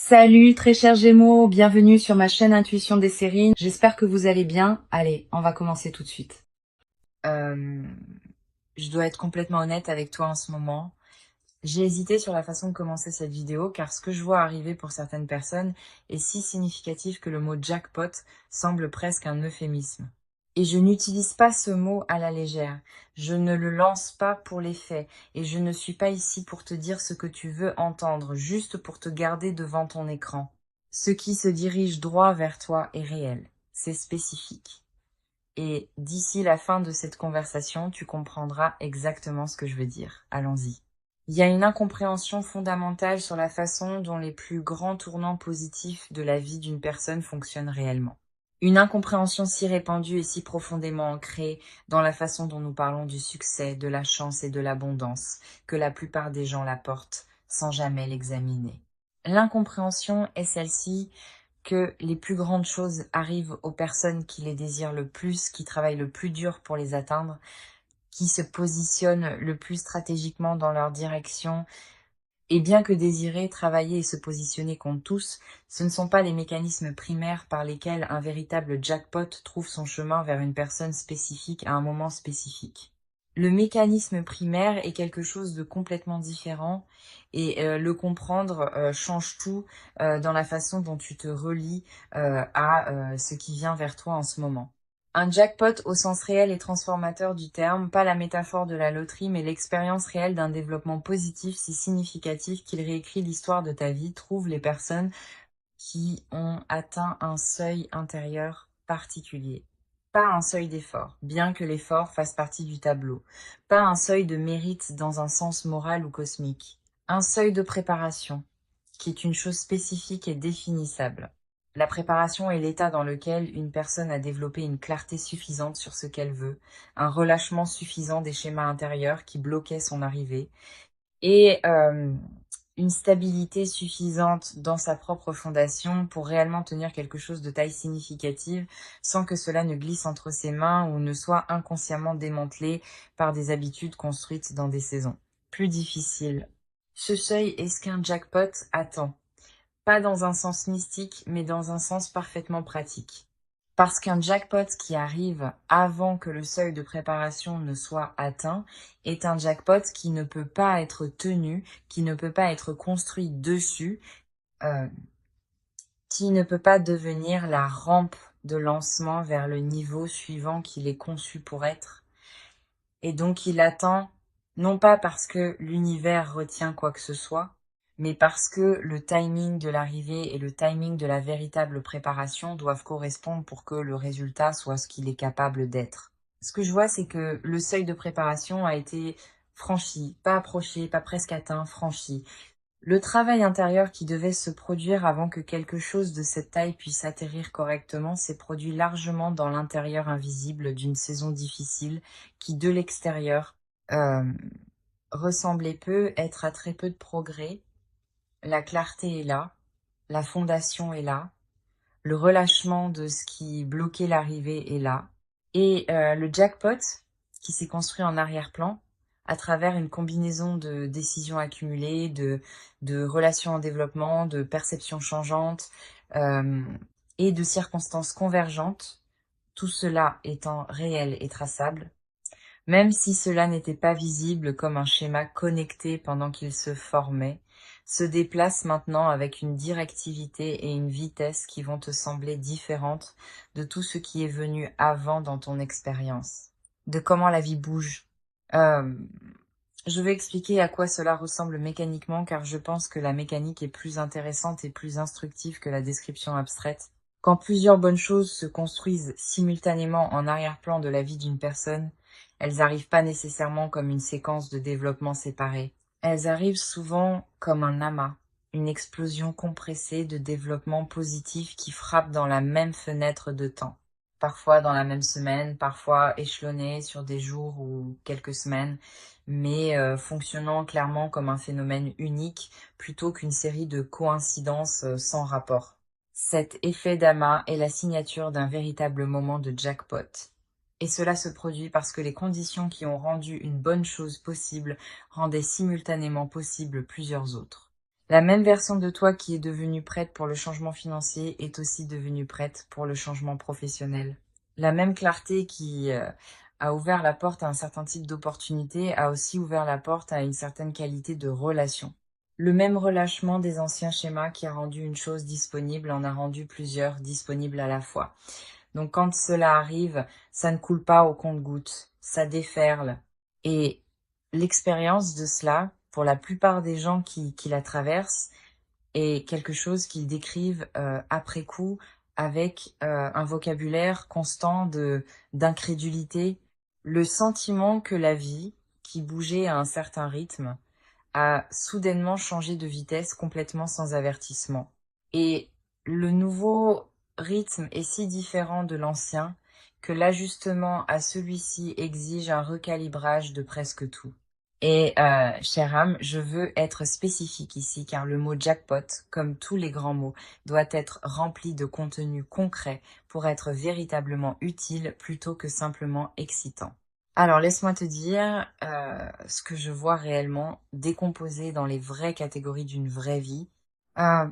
Salut très chers Gémeaux, bienvenue sur ma chaîne Intuition des séries. J'espère que vous allez bien. Allez, on va commencer tout de suite. Euh, je dois être complètement honnête avec toi en ce moment. J'ai hésité sur la façon de commencer cette vidéo car ce que je vois arriver pour certaines personnes est si significatif que le mot jackpot semble presque un euphémisme. Et je n'utilise pas ce mot à la légère. Je ne le lance pas pour les faits. Et je ne suis pas ici pour te dire ce que tu veux entendre, juste pour te garder devant ton écran. Ce qui se dirige droit vers toi est réel. C'est spécifique. Et d'ici la fin de cette conversation, tu comprendras exactement ce que je veux dire. Allons-y. Il y a une incompréhension fondamentale sur la façon dont les plus grands tournants positifs de la vie d'une personne fonctionnent réellement. Une incompréhension si répandue et si profondément ancrée dans la façon dont nous parlons du succès, de la chance et de l'abondance, que la plupart des gens la portent sans jamais l'examiner. L'incompréhension est celle-ci que les plus grandes choses arrivent aux personnes qui les désirent le plus, qui travaillent le plus dur pour les atteindre, qui se positionnent le plus stratégiquement dans leur direction. Et bien que désirer, travailler et se positionner compte tous, ce ne sont pas les mécanismes primaires par lesquels un véritable jackpot trouve son chemin vers une personne spécifique à un moment spécifique. Le mécanisme primaire est quelque chose de complètement différent et le comprendre change tout dans la façon dont tu te relis à ce qui vient vers toi en ce moment. Un jackpot au sens réel et transformateur du terme, pas la métaphore de la loterie, mais l'expérience réelle d'un développement positif si significatif qu'il réécrit l'histoire de ta vie, trouve les personnes qui ont atteint un seuil intérieur particulier. Pas un seuil d'effort, bien que l'effort fasse partie du tableau. Pas un seuil de mérite dans un sens moral ou cosmique. Un seuil de préparation, qui est une chose spécifique et définissable. La préparation est l'état dans lequel une personne a développé une clarté suffisante sur ce qu'elle veut, un relâchement suffisant des schémas intérieurs qui bloquaient son arrivée, et une stabilité suffisante dans sa propre fondation pour réellement tenir quelque chose de taille significative sans que cela ne glisse entre ses mains ou ne soit inconsciemment démantelé par des habitudes construites dans des saisons plus difficiles. Ce seuil est ce qu'un jackpot attend. Pas dans un sens mystique, mais dans un sens parfaitement pratique. Parce qu'un jackpot qui arrive avant que le seuil de préparation ne soit atteint est un jackpot qui ne peut pas être tenu, qui ne peut pas être construit dessus, euh, qui ne peut pas devenir la rampe de lancement vers le niveau suivant qu'il est conçu pour être. Et donc il attend, non pas parce que l'univers retient quoi que ce soit, mais parce que le timing de l'arrivée et le timing de la véritable préparation doivent correspondre pour que le résultat soit ce qu'il est capable d'être. Ce que je vois, c'est que le seuil de préparation a été franchi, pas approché, pas presque atteint, franchi. Le travail intérieur qui devait se produire avant que quelque chose de cette taille puisse atterrir correctement s'est produit largement dans l'intérieur invisible d'une saison difficile qui, de l'extérieur, euh, ressemblait peu être à très peu de progrès. La clarté est là, la fondation est là, le relâchement de ce qui bloquait l'arrivée est là, et le jackpot qui s'est construit en arrière-plan à travers une combinaison de décisions accumulées, de relations en développement, de perceptions changeantes euh, et de circonstances convergentes, tout cela étant réel et traçable, même si cela n'était pas visible comme un schéma connecté pendant qu'il se formait, se déplace maintenant avec une directivité et une vitesse qui vont te sembler différentes de tout ce qui est venu avant dans ton expérience, de comment la vie bouge. Euh, je vais expliquer à quoi cela ressemble mécaniquement car je pense que la mécanique est plus intéressante et plus instructive que la description abstraite. Quand plusieurs bonnes choses se construisent simultanément en arrière-plan de la vie d'une personne, elles n'arrivent pas nécessairement comme une séquence de développement séparée. Elles arrivent souvent comme un amas, une explosion compressée de développement positif qui frappe dans la même fenêtre de temps. Parfois dans la même semaine, parfois échelonné sur des jours ou quelques semaines, mais fonctionnant clairement comme un phénomène unique plutôt qu'une série de coïncidences sans rapport. Cet effet d'amas est la signature d'un véritable moment de jackpot. Et cela se produit parce que les conditions qui ont rendu une bonne chose possible rendaient simultanément possible plusieurs autres. La même version de toi qui est devenue prête pour le changement financier est aussi devenue prête pour le changement professionnel. La même clarté qui a ouvert la porte à un certain type d'opportunité a aussi ouvert la porte à une certaine qualité de relation. Le même relâchement des anciens schémas qui a rendu une chose disponible en a rendu plusieurs disponibles à la fois. Donc quand cela arrive, ça ne coule pas au compte-gouttes, ça déferle. Et l'expérience de cela, pour la plupart des gens qui la traversent, est quelque chose qu'ils décrivent après coup avec un vocabulaire constant d'incrédulité, le sentiment que la vie, qui bougeait à un certain rythme, a soudainement changé de vitesse complètement sans avertissement. Et le nouveau rythme est si différent de l'ancien que l'ajustement à celui-ci exige un recalibrage de presque tout. Et chère âme, je veux être spécifique ici car le mot jackpot, comme tous les grands mots, doit être rempli de contenu concret pour être véritablement utile plutôt que simplement excitant. Alors laisse-moi te dire ce que je vois réellement décomposé dans les vraies catégories d'une vraie vie. Euh,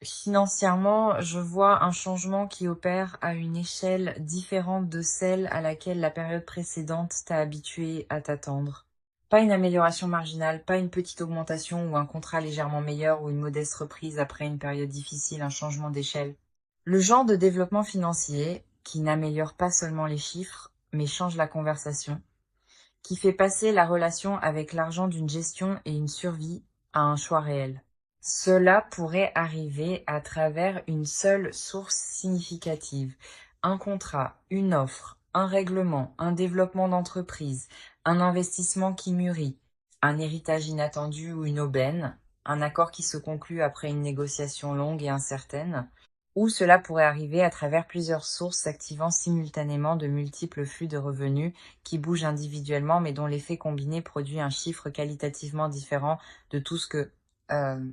Financièrement, je vois un changement qui opère à une échelle différente de celle à laquelle la période précédente t'a habitué à t'attendre. Pas une amélioration marginale, pas une petite augmentation ou un contrat légèrement meilleur ou une modeste reprise après une période difficile, un changement d'échelle. Le genre de développement financier qui n'améliore pas seulement les chiffres, mais change la conversation, qui fait passer la relation avec l'argent d'une gestion et une survie à un choix réel. Cela pourrait arriver à travers une seule source significative, un contrat, une offre, un règlement, un développement d'entreprise, un investissement qui mûrit, un héritage inattendu ou une aubaine, un accord qui se conclut après une négociation longue et incertaine, ou cela pourrait arriver à travers plusieurs sources s'activant simultanément de multiples flux de revenus qui bougent individuellement mais dont l'effet combiné produit un chiffre qualitativement différent de tout ce que euh,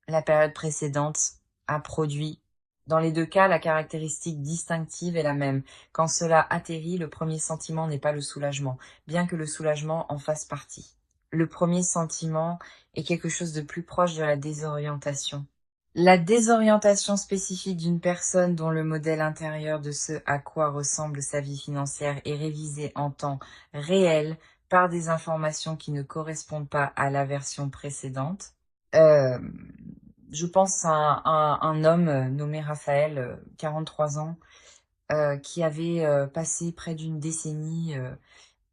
la période précédente a produit. Dans les deux cas, la caractéristique distinctive est la même. Quand cela atterrit, le premier sentiment n'est pas le soulagement, bien que le soulagement en fasse partie. Le premier sentiment est quelque chose de plus proche de la désorientation. La désorientation spécifique d'une personne dont le modèle intérieur de ce à quoi ressemble sa vie financière est révisé en temps réel par des informations qui ne correspondent pas à la version précédente. Euh, je pense à un homme nommé Raphaël, 43 ans, qui avait passé près d'une décennie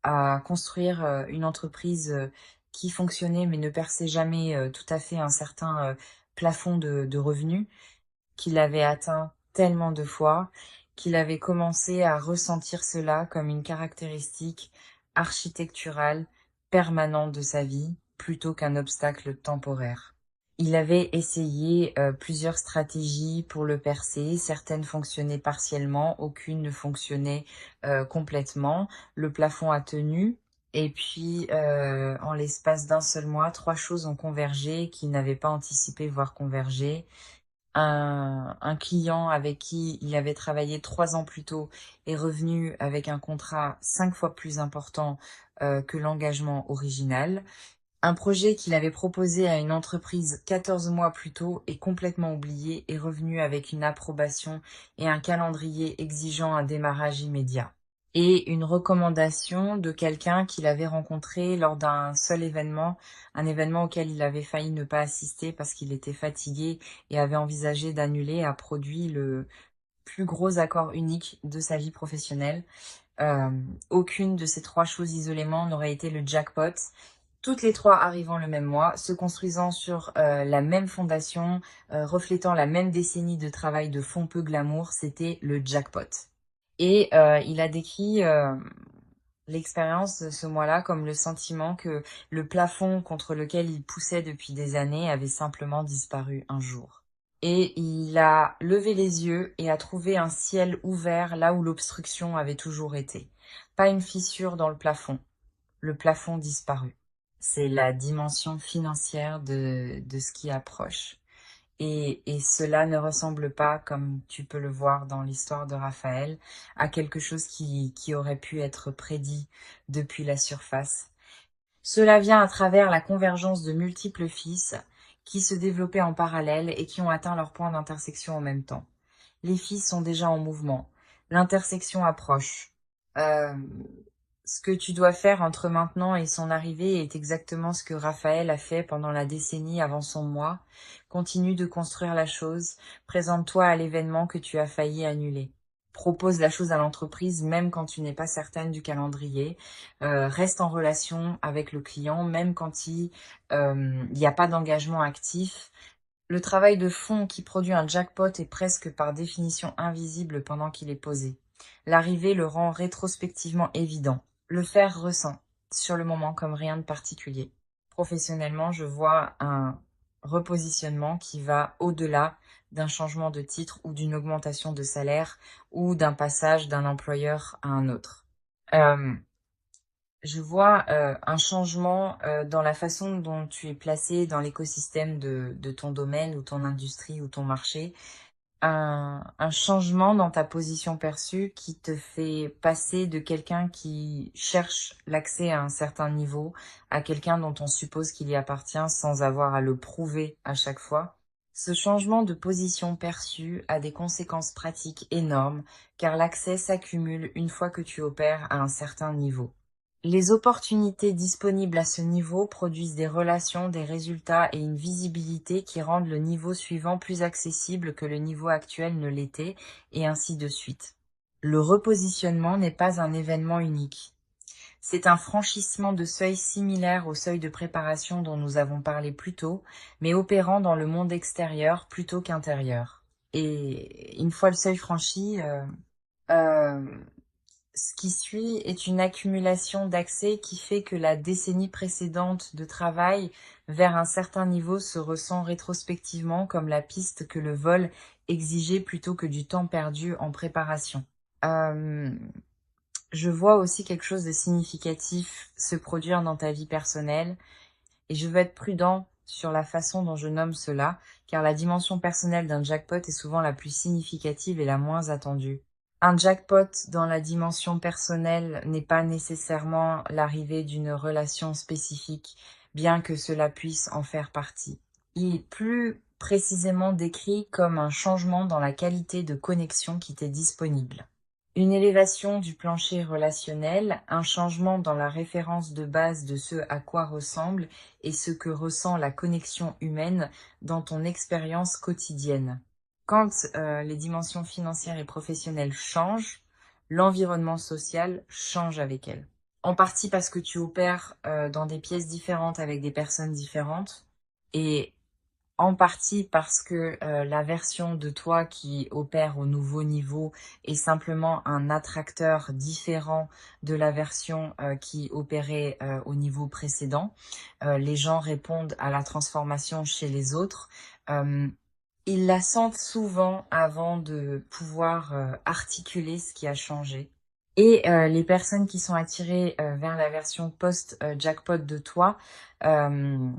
à construire une entreprise qui fonctionnait mais ne perçait jamais tout à fait un certain plafond de revenus, qu'il avait atteint tellement de fois qu'il avait commencé à ressentir cela comme une caractéristique architecturale permanente de sa vie plutôt qu'un obstacle temporaire. Il avait essayé plusieurs stratégies pour le percer, certaines fonctionnaient partiellement, aucune ne fonctionnait complètement. Le plafond a tenu, et puis en l'espace d'un seul mois, trois choses ont convergé qu'il n'avait pas anticipé voir converger. Un client avec qui il avait travaillé 3 ans plus tôt est revenu avec un contrat 5 fois plus important que l'engagement original. Un projet qu'il avait proposé à une entreprise 14 mois plus tôt est complètement oublié et revenu avec une approbation et un calendrier exigeant un démarrage immédiat. Et une recommandation de quelqu'un qu'il avait rencontré lors d'un seul événement, un événement auquel il avait failli ne pas assister parce qu'il était fatigué et avait envisagé d'annuler, a produit le plus gros accord unique de sa vie professionnelle. Euh, Aucune de ces trois choses isolément n'aurait été le jackpot. Toutes les trois arrivant le même mois, se construisant sur la même fondation, reflétant la même décennie de travail de fond peu glamour, c'était le jackpot. Et il a décrit l'expérience de ce mois-là comme le sentiment que le plafond contre lequel il poussait depuis des années avait simplement disparu un jour. Et il a levé les yeux et a trouvé un ciel ouvert là où l'obstruction avait toujours été. Pas une fissure dans le plafond disparu. C'est la dimension financière de ce qui approche. Et cela ne ressemble pas, comme tu peux le voir dans l'histoire de Raphaël, à quelque chose qui aurait pu être prédit depuis la surface. Cela vient à travers la convergence de multiples fils qui se développaient en parallèle et qui ont atteint leur point d'intersection en même temps. Les filles sont déjà en mouvement. L'intersection approche. Euh, Ce que tu dois faire entre maintenant et son arrivée est exactement ce que Raphaël a fait pendant la décennie avant son mois. Continue de construire la chose. Présente-toi à l'événement que tu as failli annuler. Propose la chose à l'entreprise même quand tu n'es pas certaine du calendrier. Reste en relation avec le client même quand il n'y a pas d'engagement actif. Le travail de fond qui produit un jackpot est presque par définition invisible pendant qu'il est posé. L'arrivée le rend rétrospectivement évident. Le faire ressent, sur le moment, comme rien de particulier. Professionnellement, je vois un repositionnement qui va au-delà d'un changement de titre ou d'une augmentation de salaire ou d'un passage d'un employeur à un autre. Euh, je vois un changement dans la façon dont tu es placé dans l'écosystème de ton domaine ou ton industrie ou ton marché. Un changement dans ta position perçue qui te fait passer de quelqu'un qui cherche l'accès à un certain niveau à quelqu'un dont on suppose qu'il y appartient sans avoir à le prouver à chaque fois. Ce changement de position perçue a des conséquences pratiques énormes car l'accès s'accumule une fois que tu opères à un certain niveau. Les opportunités disponibles à ce niveau produisent des relations, des résultats et une visibilité qui rendent le niveau suivant plus accessible que le niveau actuel ne l'était, et ainsi de suite. Le repositionnement n'est pas un événement unique. C'est un franchissement de seuil similaire au seuil de préparation dont nous avons parlé plus tôt, mais opérant dans le monde extérieur plutôt qu'intérieur. Et une fois le seuil franchi, euh, ce qui suit est une accumulation d'accès qui fait que la décennie précédente de travail vers un certain niveau se ressent rétrospectivement comme la piste que le vol exigeait plutôt que du temps perdu en préparation. Euh, je vois aussi quelque chose de significatif se produire dans ta vie personnelle et je veux être prudent sur la façon dont je nomme cela, car la dimension personnelle d'un jackpot est souvent la plus significative et la moins attendue. Un jackpot dans la dimension personnelle n'est pas nécessairement l'arrivée d'une relation spécifique, bien que cela puisse en faire partie. Il est plus précisément décrit comme un changement dans la qualité de connexion qui t'est disponible. Une élévation du plancher relationnel, un changement dans la référence de base de ce à quoi ressemble et ce que ressent la connexion humaine dans ton expérience quotidienne. Quand les dimensions financières et professionnelles changent, l'environnement social change avec elles. En partie parce que tu opères dans des pièces différentes avec des personnes différentes et en partie parce que la version de toi qui opère au nouveau niveau est simplement un attracteur différent de la version qui opérait au niveau précédent. Les gens répondent à la transformation chez les autres. Euh, Ils la sentent souvent avant de pouvoir articuler ce qui a changé. Et les personnes qui sont attirées vers la version post-jackpot de toi euh,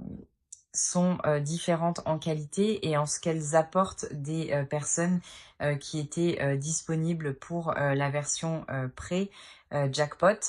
sont différentes en qualité et en ce qu'elles apportent des personnes qui étaient disponibles pour la version pré-jackpot.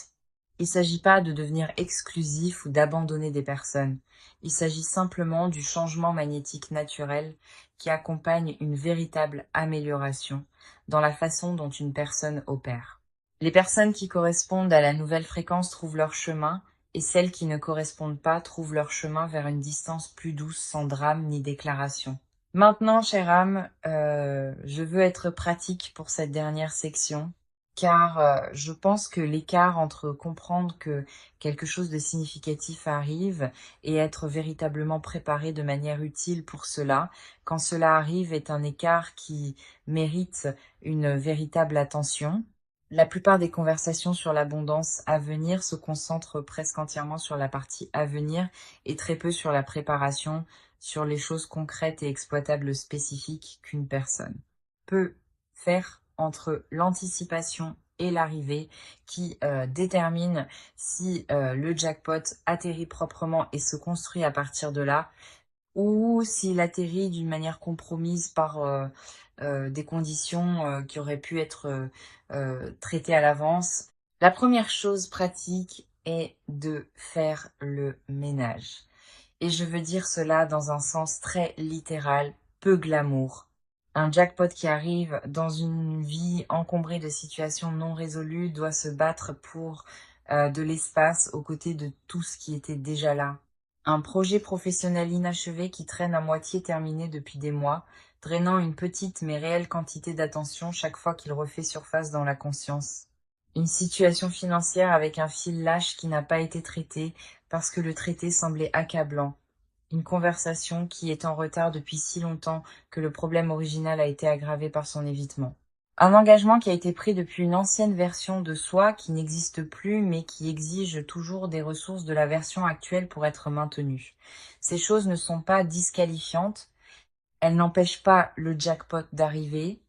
Il ne s'agit pas de devenir exclusif ou d'abandonner des personnes. Il s'agit simplement du changement magnétique naturel qui accompagne une véritable amélioration dans la façon dont une personne opère. Les personnes qui correspondent à la nouvelle fréquence trouvent leur chemin et celles qui ne correspondent pas trouvent leur chemin vers une distance plus douce sans drame ni déclaration. Maintenant, chère âme, je veux être pratique pour cette dernière section, car je pense que l'écart entre comprendre que quelque chose de significatif arrive et être véritablement préparé de manière utile pour cela, quand cela arrive, est un écart qui mérite une véritable attention. La plupart des conversations sur l'abondance à venir se concentrent presque entièrement sur la partie à venir et très peu sur la préparation, sur les choses concrètes et exploitables spécifiques qu'une personne peut faire entre l'anticipation et l'arrivée qui détermine si le jackpot atterrit proprement et se construit à partir de là ou s'il atterrit d'une manière compromise par des conditions qui auraient pu être traitées à l'avance. La première chose pratique est de faire le ménage. Et je veux dire cela dans un sens très littéral, peu glamour. Un jackpot qui arrive dans une vie encombrée de situations non résolues doit se battre pour de l'espace aux côtés de tout ce qui était déjà là. Un projet professionnel inachevé qui traîne à moitié terminé depuis des mois, drainant une petite mais réelle quantité d'attention chaque fois qu'il refait surface dans la conscience. Une situation financière avec un fil lâche qui n'a pas été traité parce que le traité semblait accablant. Une conversation qui est en retard depuis si longtemps que le problème original a été aggravé par son évitement. Un engagement qui a été pris depuis une ancienne version de soi qui n'existe plus mais qui exige toujours des ressources de la version actuelle pour être maintenue. Ces choses ne sont pas disqualifiantes, elles n'empêchent pas le jackpot d'arriver,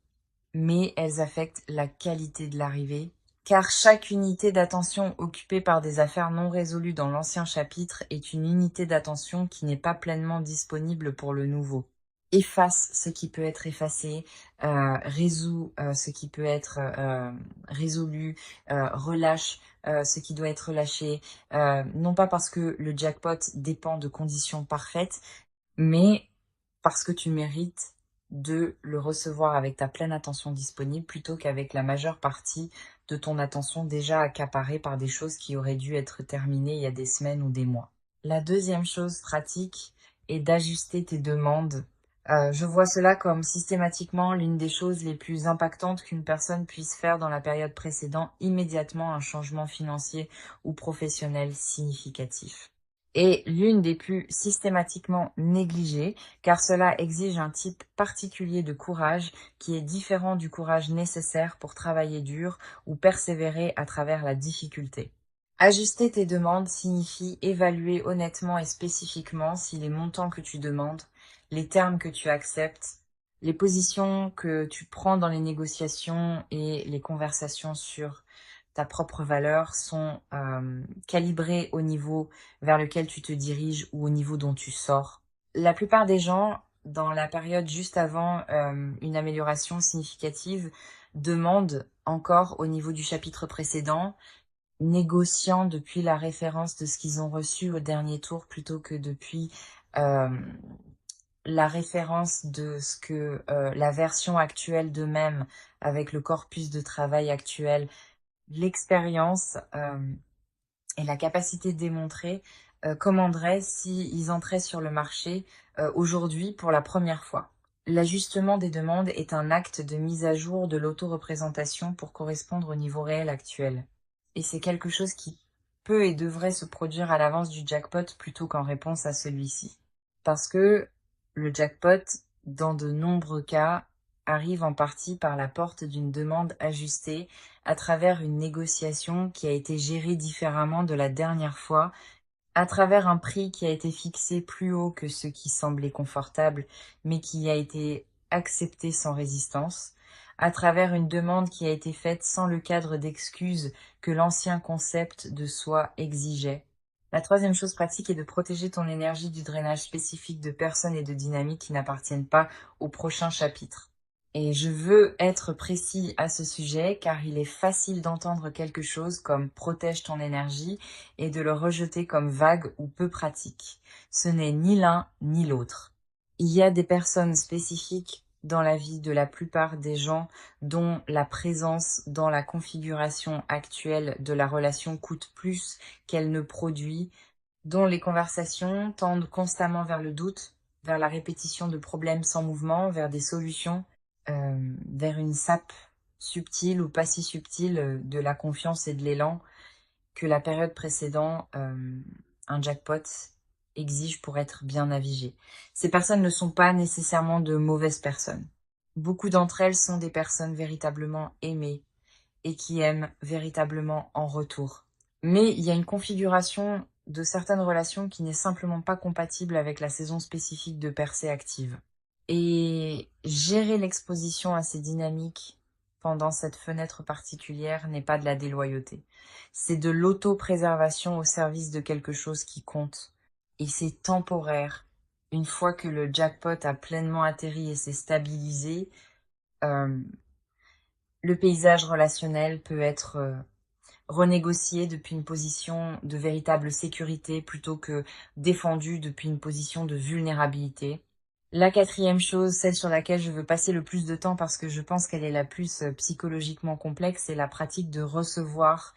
mais elles affectent la qualité de l'arrivée, car chaque unité d'attention occupée par des affaires non résolues dans l'ancien chapitre est une unité d'attention qui n'est pas pleinement disponible pour le nouveau. Efface ce qui peut être effacé, résout ce qui peut être résolu, relâche ce qui doit être relâché, non pas parce que le jackpot dépend de conditions parfaites, mais parce que tu mérites de le recevoir avec ta pleine attention disponible plutôt qu'avec la majeure partie de ton attention déjà accaparée par des choses qui auraient dû être terminées il y a des semaines ou des mois. La deuxième chose pratique est d'ajuster tes demandes. Je vois cela comme systématiquement l'une des choses les plus impactantes qu'une personne puisse faire dans la période précédant immédiatement un changement financier ou professionnel significatif. Et l'une des plus systématiquement négligées, car cela exige un type particulier de courage qui est différent du courage nécessaire pour travailler dur ou persévérer à travers la difficulté. Ajuster tes demandes signifie évaluer honnêtement et spécifiquement si les montants que tu demandes, les termes que tu acceptes, les positions que tu prends dans les négociations et les conversations sur ta propre valeur sont calibrées au niveau vers lequel tu te diriges ou au niveau dont tu sors. La plupart des gens, dans la période juste avant une amélioration significative, demandent encore au niveau du chapitre précédent, négociant depuis la référence de ce qu'ils ont reçu au dernier tour plutôt que depuis euh, la référence de ce que la version actuelle d'eux-mêmes avec le corpus de travail actuel, l'expérience et la capacité de démontrer commanderaient s'ils entraient sur le marché aujourd'hui pour la première fois. L'ajustement des demandes est un acte de mise à jour de l'auto-représentation pour correspondre au niveau réel actuel. Et c'est quelque chose qui peut et devrait se produire à l'avance du jackpot plutôt qu'en réponse à celui-ci. Parce que le jackpot, dans de nombreux cas, arrive en partie par la porte d'une demande ajustée à travers une négociation qui a été gérée différemment de la dernière fois, à travers un prix qui a été fixé plus haut que ce qui semblait confortable, mais qui a été accepté sans résistance, à travers une demande qui a été faite sans le cadre d'excuses que l'ancien concept de soi exigeait. La troisième chose pratique est de protéger ton énergie du drainage spécifique de personnes et de dynamiques qui n'appartiennent pas au prochain chapitre. Et je veux être précis à ce sujet car il est facile d'entendre quelque chose comme protège ton énergie et de le rejeter comme vague ou peu pratique. Ce n'est ni l'un ni l'autre. Il y a des personnes spécifiques dans la vie de la plupart des gens dont la présence dans la configuration actuelle de la relation coûte plus qu'elle ne produit, dont les conversations tendent constamment vers le doute, vers la répétition de problèmes sans mouvement, vers des solutions, vers une sape subtile ou pas si subtile de la confiance et de l'élan que la période précédente, un jackpot, exige pour être bien navigé. Ces personnes ne sont pas nécessairement de mauvaises personnes. Beaucoup d'entre elles sont des personnes véritablement aimées et qui aiment véritablement en retour. Mais il y a une configuration de certaines relations qui n'est simplement pas compatible avec la saison spécifique de percée active. Et gérer l'exposition à ces dynamiques pendant cette fenêtre particulière n'est pas de la déloyauté. C'est de l'auto-préservation au service de quelque chose qui compte. Et c'est temporaire. Une fois que le jackpot a pleinement atterri et s'est stabilisé, le paysage relationnel peut être renégocier depuis une position de véritable sécurité plutôt que défendu depuis une position de vulnérabilité. La quatrième chose, celle sur laquelle je veux passer le plus de temps parce que je pense qu'elle est la plus psychologiquement complexe, c'est la pratique de recevoir.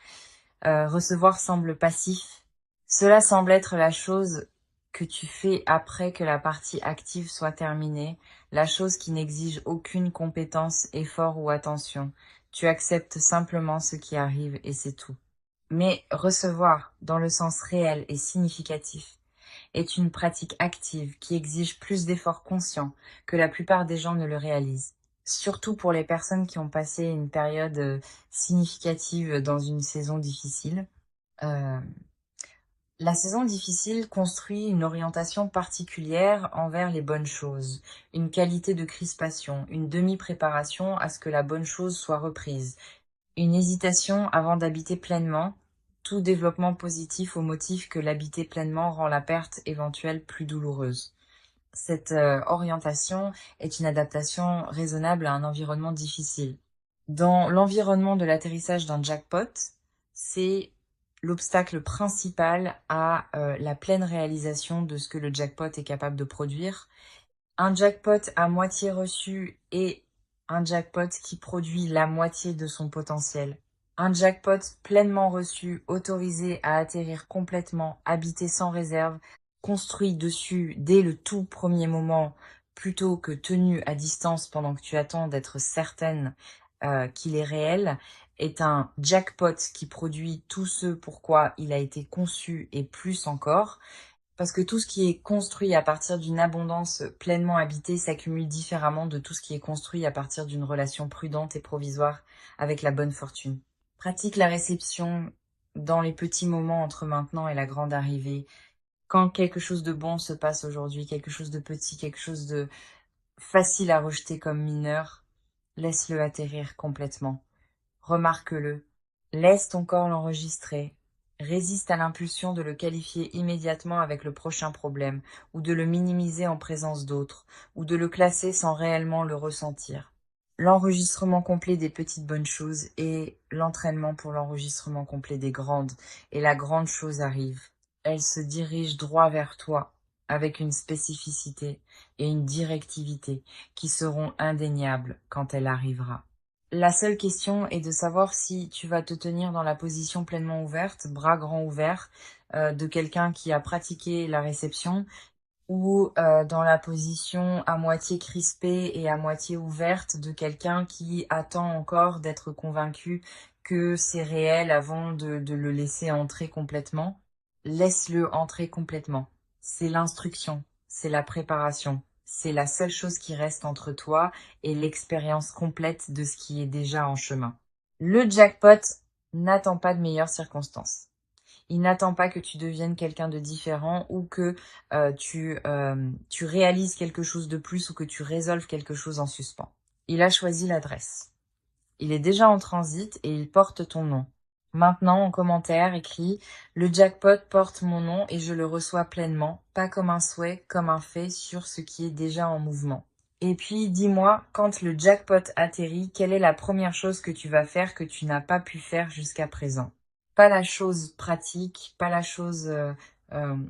Recevoir semble passif. Cela semble être la chose que tu fais après que la partie active soit terminée, la chose qui n'exige aucune compétence, effort ou attention. Tu acceptes simplement ce qui arrive et c'est tout. Mais recevoir, dans le sens réel et significatif, est une pratique active qui exige plus d'efforts conscients que la plupart des gens ne le réalisent. Surtout pour les personnes qui ont passé une période significative dans une saison difficile. Euh, la saison difficile construit une orientation particulière envers les bonnes choses, une qualité de crispation, une demi-préparation à ce que la bonne chose soit reprise, une hésitation avant d'habiter pleinement, tout développement positif au motif que l'habiter pleinement rend la perte éventuelle plus douloureuse. Cette orientation est une adaptation raisonnable à un environnement difficile. Dans l'environnement de l'atterrissage d'un jackpot, c'est l'obstacle principal à la pleine réalisation de ce que le jackpot est capable de produire. Un jackpot à moitié reçu est un jackpot qui produit la moitié de son potentiel. Un jackpot pleinement reçu, autorisé à atterrir complètement, habité sans réserve, construit dessus dès le tout premier moment, plutôt que tenu à distance pendant que tu attends d'être certaine qu'il est réel, est un jackpot qui produit tout ce pourquoi il a été conçu et plus encore. Parce que tout ce qui est construit à partir d'une abondance pleinement habitée s'accumule différemment de tout ce qui est construit à partir d'une relation prudente et provisoire avec la bonne fortune. Pratique la réception dans les petits moments entre maintenant et la grande arrivée. Quand quelque chose de bon se passe aujourd'hui, quelque chose de petit, quelque chose de facile à rejeter comme mineur, laisse-le atterrir complètement. Remarque-le. Laisse ton corps l'enregistrer. Résiste à l'impulsion de le qualifier immédiatement avec le prochain problème, ou de le minimiser en présence d'autres, ou de le classer sans réellement le ressentir. L'enregistrement complet des petites bonnes choses et l'entraînement pour l'enregistrement complet des grandes. Et la grande chose arrive. Elle se dirige droit vers toi, avec une spécificité et une directivité qui seront indéniables quand elle arrivera. La seule question est de savoir si tu vas te tenir dans la position pleinement ouverte, bras grands ouverts, de quelqu'un qui a pratiqué la réception, ou dans la position à moitié crispée et à moitié ouverte de quelqu'un qui attend encore d'être convaincu que c'est réel avant de le laisser entrer complètement. Laisse-le entrer complètement. C'est l'instruction, c'est la préparation. C'est la seule chose qui reste entre toi et l'expérience complète de ce qui est déjà en chemin. Le jackpot n'attend pas de meilleures circonstances. Il n'attend pas que tu deviennes quelqu'un de différent ou que tu réalises quelque chose de plus ou que tu résolves quelque chose en suspens. Il a choisi l'adresse. Il est déjà en transit et il porte ton nom. Maintenant, en commentaire, écris « Le jackpot porte mon nom et je le reçois pleinement, pas comme un souhait, comme un fait sur ce qui est déjà en mouvement. » Et puis, dis-moi, quand le jackpot atterrit, quelle est la première chose que tu vas faire que tu n'as pas pu faire jusqu'à présent? Pas la chose pratique, pas la chose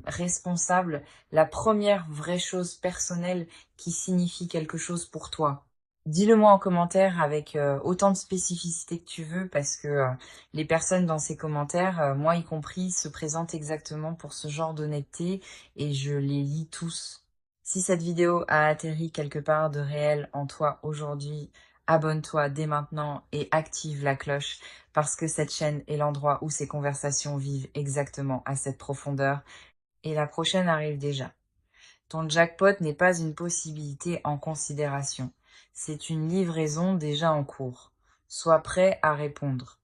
responsable, la première vraie chose personnelle qui signifie quelque chose pour toi. Dis-le-moi en commentaire avec autant de spécificité que tu veux parce que les personnes dans ces commentaires, moi y compris, se présentent exactement pour ce genre d'honnêteté et je les lis tous. Si cette vidéo a atterri quelque part de réel en toi aujourd'hui, abonne-toi dès maintenant et active la cloche parce que cette chaîne est l'endroit où ces conversations vivent exactement à cette profondeur et la prochaine arrive déjà. Ton jackpot n'est pas une possibilité en considération. C'est une livraison déjà en cours. Sois prêt à répondre.